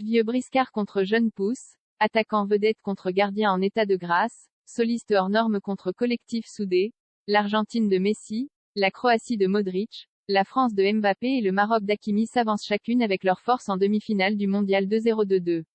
Vieux briscard contre jeune pousse, attaquant vedette contre gardien en état de grâce, soliste hors norme contre collectif soudé, l'Argentine de Messi, la Croatie de Modric, la France de Mbappé et le Maroc d'Hakimi s'avancent chacune avec leur force en demi-finale du Mondial 2022.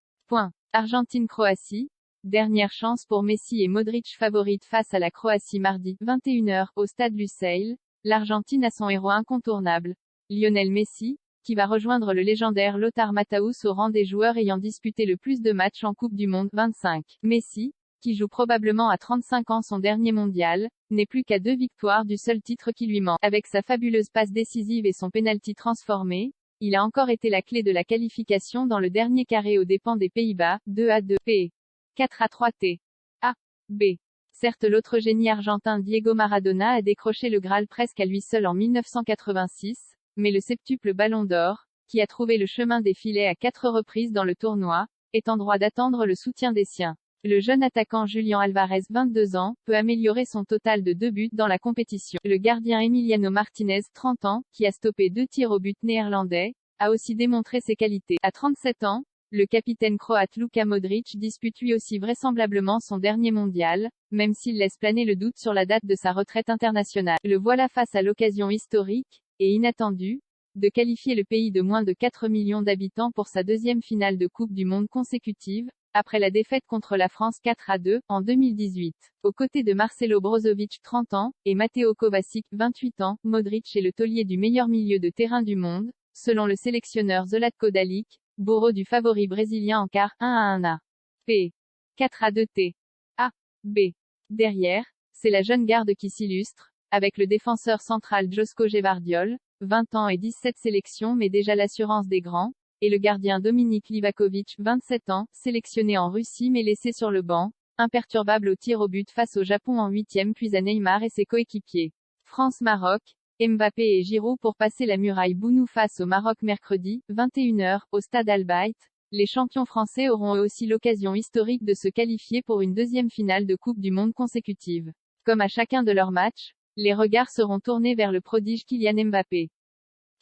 Argentine-Croatie. Dernière chance pour Messi et Modric favorite face à la Croatie mardi, 21h, au stade Lusail. L'Argentine a son héros incontournable, Lionel Messi, qui va rejoindre le légendaire Lothar Matthäus au rang des joueurs ayant disputé le plus de matchs en Coupe du Monde, 25. Messi, qui joue probablement à 35 ans son dernier mondial, n'est plus qu'à 2 victoires du seul titre qui lui manque. Avec sa fabuleuse passe décisive et son penalty transformé, il a encore été la clé de la qualification dans le dernier carré aux dépens des Pays-Bas, 2-2, P. 4-3 T. A. B. Certes, l'autre génie argentin Diego Maradona a décroché le Graal presque à lui seul en 1986, mais le septuple Ballon d'Or, qui a trouvé le chemin des filets à 4 reprises dans le tournoi, est en droit d'attendre le soutien des siens. Le jeune attaquant Julián Álvarez, 22 ans, peut améliorer son total de 2 buts dans la compétition. Le gardien Emiliano Martinez, 30 ans, qui a stoppé 2 tirs au but néerlandais, a aussi démontré ses qualités. À 37 ans, le capitaine croate Luka Modric dispute lui aussi vraisemblablement son dernier mondial, même s'il laisse planer le doute sur la date de sa retraite internationale. Le voilà face à l'occasion historique, et inattendue, de qualifier le pays de moins de 4 millions d'habitants pour sa deuxième finale de Coupe du Monde consécutive, après la défaite contre la France 4-2, en 2018. Aux côtés de Marcelo Brozovic, 30 ans, et Mateo Kovacic, 28 ans, Modric est le taulier du meilleur milieu de terrain du monde, selon le sélectionneur Zlatko Dalic, bourreau du favori brésilien en quart, 1-1. P. 4-2 T. A. B. Derrière, c'est la jeune garde qui s'illustre, avec le défenseur central Joško Gvardiol, 20 ans et 17 sélections mais déjà l'assurance des grands, et le gardien Dominik Livakovic, 27 ans, sélectionné en Russie mais laissé sur le banc, imperturbable au tir au but face au Japon en 8e puis à Neymar et ses coéquipiers. France-Maroc, Mbappé et Giroud pour passer la muraille Bounou face au Maroc mercredi, 21h, au stade Al-Bayt. Les champions français auront eux aussi l'occasion historique de se qualifier pour une deuxième finale de Coupe du Monde consécutive. Comme à chacun de leurs matchs, les regards seront tournés vers le prodige Kylian Mbappé.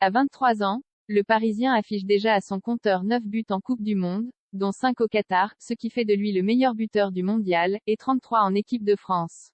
À 23 ans, le Parisien affiche déjà à son compteur 9 buts en Coupe du Monde, dont 5 au Qatar, ce qui fait de lui le meilleur buteur du mondial, et 33 en équipe de France.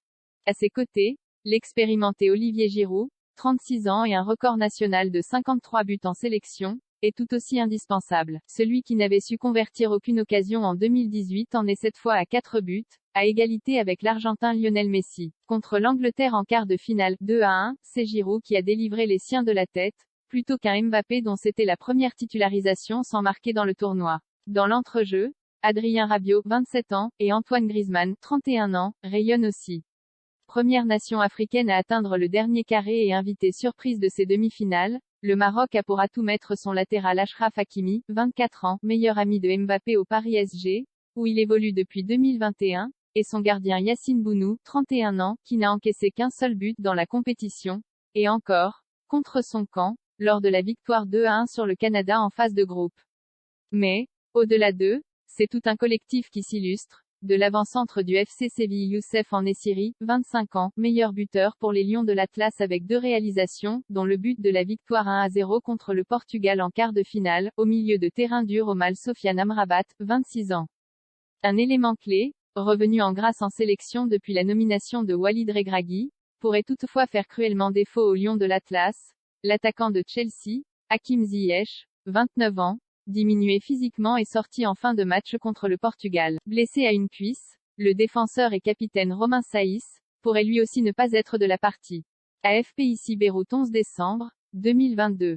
À ses côtés, l'expérimenté Olivier Giroud, 36 ans et un record national de 53 buts en sélection, est tout aussi indispensable. Celui qui n'avait su convertir aucune occasion en 2018 en est cette fois à 4 buts, à égalité avec l'Argentin Lionel Messi. Contre l'Angleterre en quart de finale, 2-1, c'est Giroud qui a délivré les siens de la tête, plutôt qu'un Mbappé dont c'était la première titularisation sans marquer dans le tournoi. Dans l'entrejeu, Adrien Rabiot, 27 ans, et Antoine Griezmann, 31 ans, rayonnent aussi. Première nation africaine à atteindre le dernier carré et invitée surprise de ces demi-finales, le Maroc a pour atout mettre son latéral Achraf Hakimi, 24 ans, meilleur ami de Mbappé au Paris SG, où il évolue depuis 2021, et son gardien Yassine Bounou, 31 ans, qui n'a encaissé qu'un seul but dans la compétition, et encore, contre son camp, lors de la victoire 2-1 sur le Canada en phase de groupe. Mais, au-delà d'eux, c'est tout un collectif qui s'illustre. De l'avant-centre du FC Séville Youssef En-Nesyri, 25 ans, meilleur buteur pour les Lions de l'Atlas avec 2 réalisations, dont le but de la victoire 1-0 contre le Portugal en quart de finale, au milieu de terrain dur au Mal Sofiane Amrabat, 26 ans. Un élément clé, revenu en grâce en sélection depuis la nomination de Walid Regragui, pourrait toutefois faire cruellement défaut aux Lions de l'Atlas, l'attaquant de Chelsea, Hakim Ziyech, 29 ans, diminué physiquement et sorti en fin de match contre le Portugal. Blessé à une cuisse, le défenseur et capitaine Romain Saïs pourrait lui aussi ne pas être de la partie. AFP ici Beyrouth 11 décembre 2022.